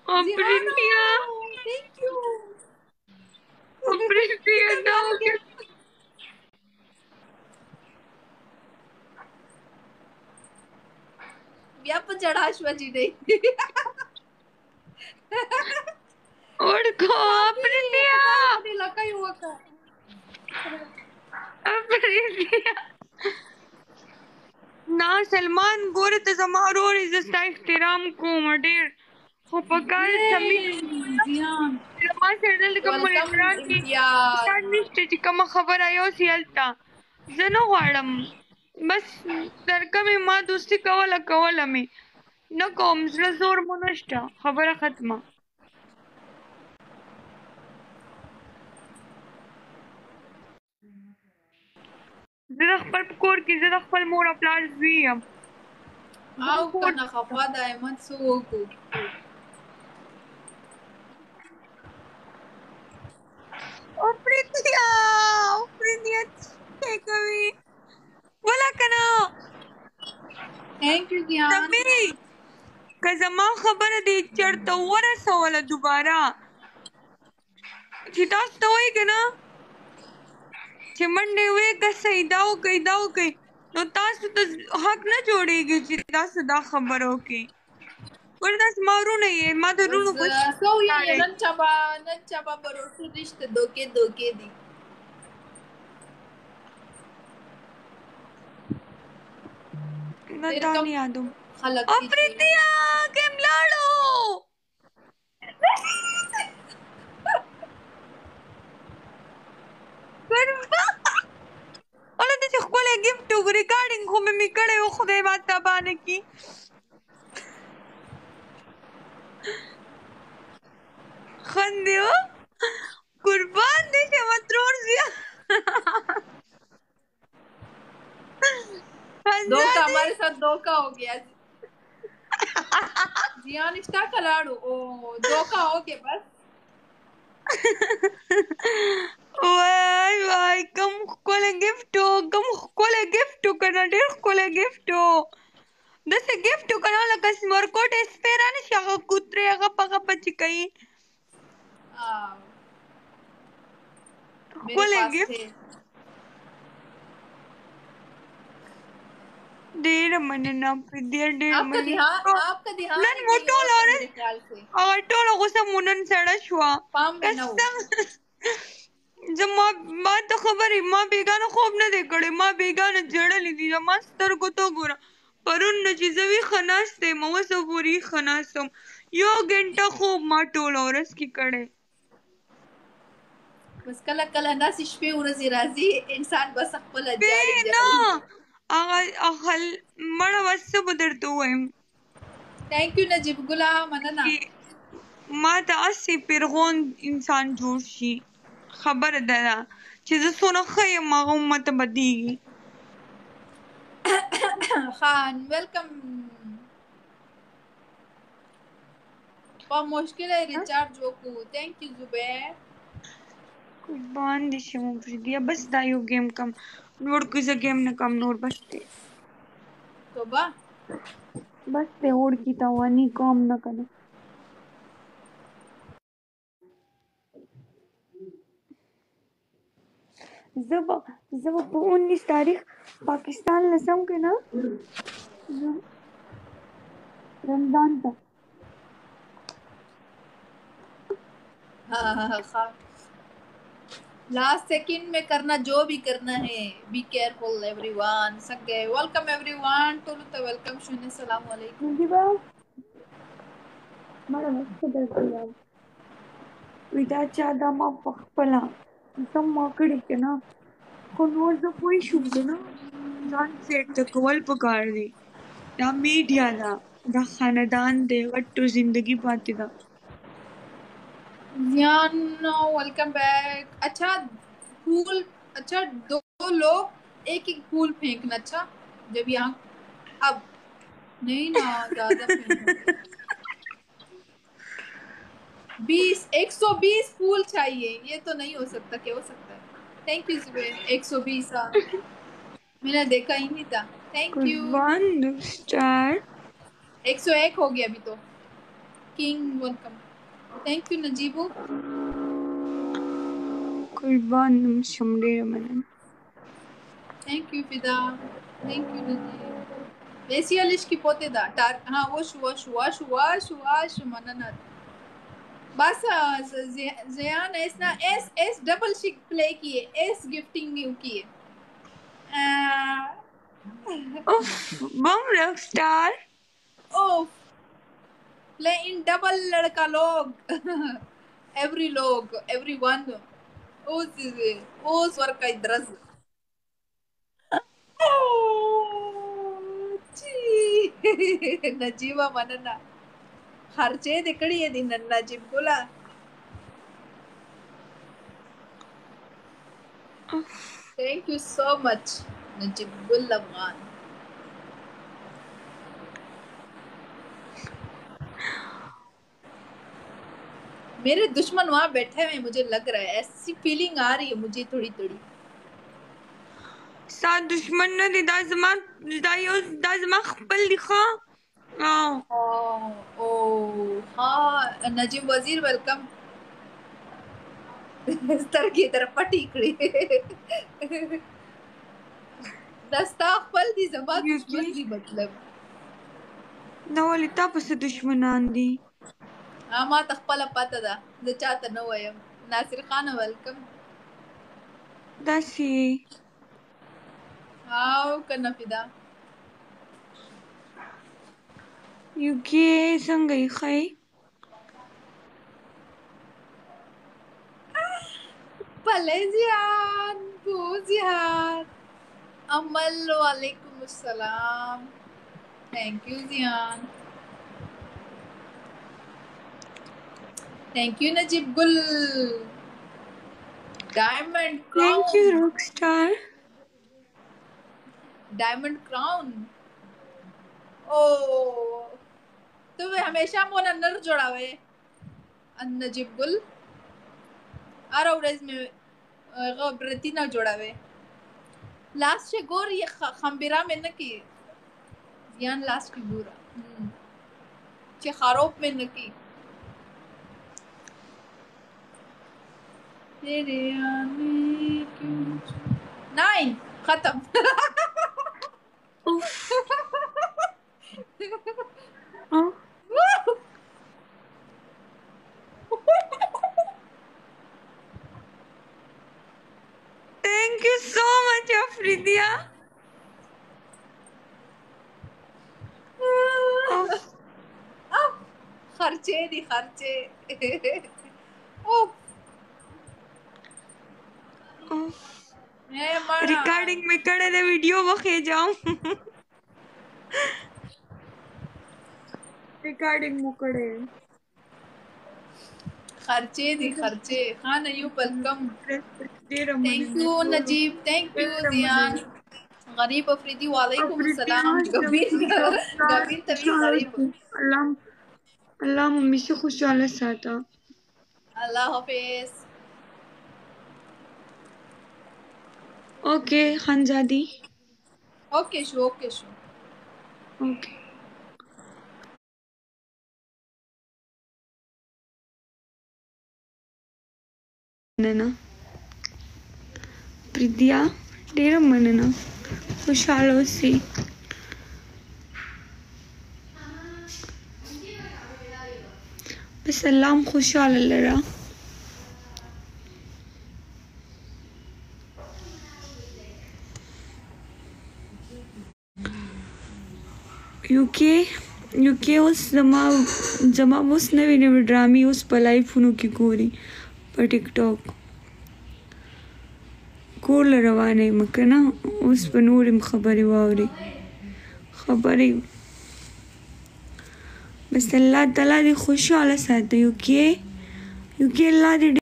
प्रीतिया thank you प्रीतिया दोगे या पण चढाश्वाची नाही और को प्रीतिया लका हुआ का प्रीतिया ना सलमान गोरे तो समारो और इज्जत एहतराम को मडेर हो पकाल समी जियान लमा सेडल कम इमरान की शान निश्चित چې کومه خبره یو سیالتا زنه غواړم بس درکه مې ما دوستي کوله مې نه کوم زړه زور مو نشته خبره ختمه زه د خپل په کور کې زه د خپل مور او پلار زوی یم او کنه خفا د احمد سوکو او پریتیا څه کوي ولا کنه थैंक यू जियान تبي که زما خبره دې چرته ورسوله دوباره چې تاسو ته وایي که نه چې منډې وکسئ دا وکئ نو تاسو ته حق نه جوړېږي چې تاسو دا خبره وکړئ ګوره تاسو ما ورونه یې ما د ورونو سو یې نن چابا بروسو رشته دوکې دي نه دا نه یادوم افریدیا کیم لاړو اوله ته چې ښکلی ګفټ ریکارډینګ خو مې کړی و خدای ما تباه نه کي خندې و قربان دې شم ترور زیا धोखा हमारे साथ धोखा हो गया जियान इष्टा खिलाड़ू ओ धोखा हो गया बस وای کم ښکلی ګفټ کنه ډېر ښکلی ګفټ داسې ګفټ کنه لکه سمرکوټې سپی رانشي هغه کوترې هغه پغه چې کوي ښکلی ګفټ ډېره مننه پردیه ډېره مننه نن مو ټوله ورځ هغه ټوله غوسه مو نن سړه شوه زما ما ته خبرې ما بېګانه خوب نه دی کړی ما بېګانه ژړلي دي زما سترګو ته وګوره پرون نه چې زه ویښه ناسته یم اوس پورې ویښه ناسته وم 1 ګنټه خوب ما ټوله ورځ کې کړی بس کله داسې شپې ورځې راځي انسان بس خپله جاړي نه هغه مړه وس څه به درته ووایم تھینک یو نجیب ګله مننه ما ته هسې پیرغون انسان جوړ شي خبره ده چې زه څونه ښه یم هغه ماته بدېږي خان ویلکم په مشکل ریچارج وکړو تھینک یو زبیر قربان دې شم فریدیا بس دا یو گیم کم نور کوئی زه گیم نه کم نور بس دی توبه بس دی اور کی توانی کام نه کنه زه به په 19 تاریخ پاکستان لسم کې نه رمضان ته हाँ लास्ट सेकंड में करना जो भी करना है बी केयरफुल एवरीवन सके welcome everyone to the welcome शुने अस्सलाम वालेकुम जी बा मरा मस्त दर्दिया विदा चा दा मा पखपला सम ما کړی کنه خو نور زه پوه شوم کنه ځان سیټ ته کول پکار دی دا میډیا دا دا خاندان دی غټو زندگی پاتې ده जियान वेलकम बैक अच्छा फूल अच्छा 2 लोग एक फूल फेंकना अच्छा जब यहाँ अब नहीं ना ज्यादा 120 फूल चाहिए ये तो नहीं हो सकता क्या हो सकता है थैंक यू सुबह 120 मैंने देखा ही नहीं था थैंक यू 101 हो गया अभी तो King, welcome. Thank you, Najibu. Kurban Shamdera Manan. Thank you, Fida. Thank you, Najib. Besialish ki pote da. हाँ wash mananat. बस ज़ियान एस ना एस डबल शिक प्ले किए एस गिफ्टिंग न्यू किए Uff, bum rockstar. Of play in double लड़का लोग एवरी लोग एवरी वन उस वर्क का इद्रस नजीबा मनना खर्चे दिकड़ी है दिन नजीब बोला thank you so much Najibul अफगान मेरे दुश्मन वहां बैठे हुए मुझे लग रहा है ऐसी फीलिंग आ रही है मुझे थोड़ी थोड़ी साथ दुश्मन ने दाजमा खपल दिखा ओ हाँ नजीम वजीर वेलकम स्तर की तरफ पटीकड़ी दस्ताखपल दी जमा दुश्मन दी मतलब नवलिता पस दुश्मनान दी ما تخپل پته ده زه چاته نه وایم ناصر خان ویلکم داسي او کنه فدا يوكي څنګه یې ښه पलेजियान जियान अमल वालेकुम अस्सलाम thank you Jiyan thank you Najeeb Gul diamond crown thank you rockstar diamond crown ओ तो वे हमेशा मोन नर जोड़ावे नजीब गुल आर औरज में गबरती ना जोड़ावे लास्ट से गोर ये खंबिरा में न की जियान लास्ट की गोरा चे खारोप में न की तेरे आने क्यों 9 खत्म थैंक यू सो मच अफरीदिया खर्चे दी खर्चे रिकॉर्डिंग में करे दे वीडियो बखे जाऊं रिकॉर्डिंग मुकड़े खर्चे दी खर्चे हाँ नयू welcome thank you Najeeb thank you Jiyan Gharib Afridi वालेकुम अस्सलाम गबीन तभी गरीब अल्लाह मम्मी से खुशहाल साथा अल्लाह हाफिज ओके खानजादी ओके शो ओके मनना प्रीतिया डेरा मनना खुशहाल सी बस अल्लाह खुशहाल लड़ा यूके उस जमा उस नवी नवी ड्रामी उस पलाई फुनू की गोरी पर टिकटॉक कोल रवाने मकना उस पर नूर खबरी वावरी खबरी बस अल्लाह ताला दी खुशहाल साथ यूके अल्लाह दी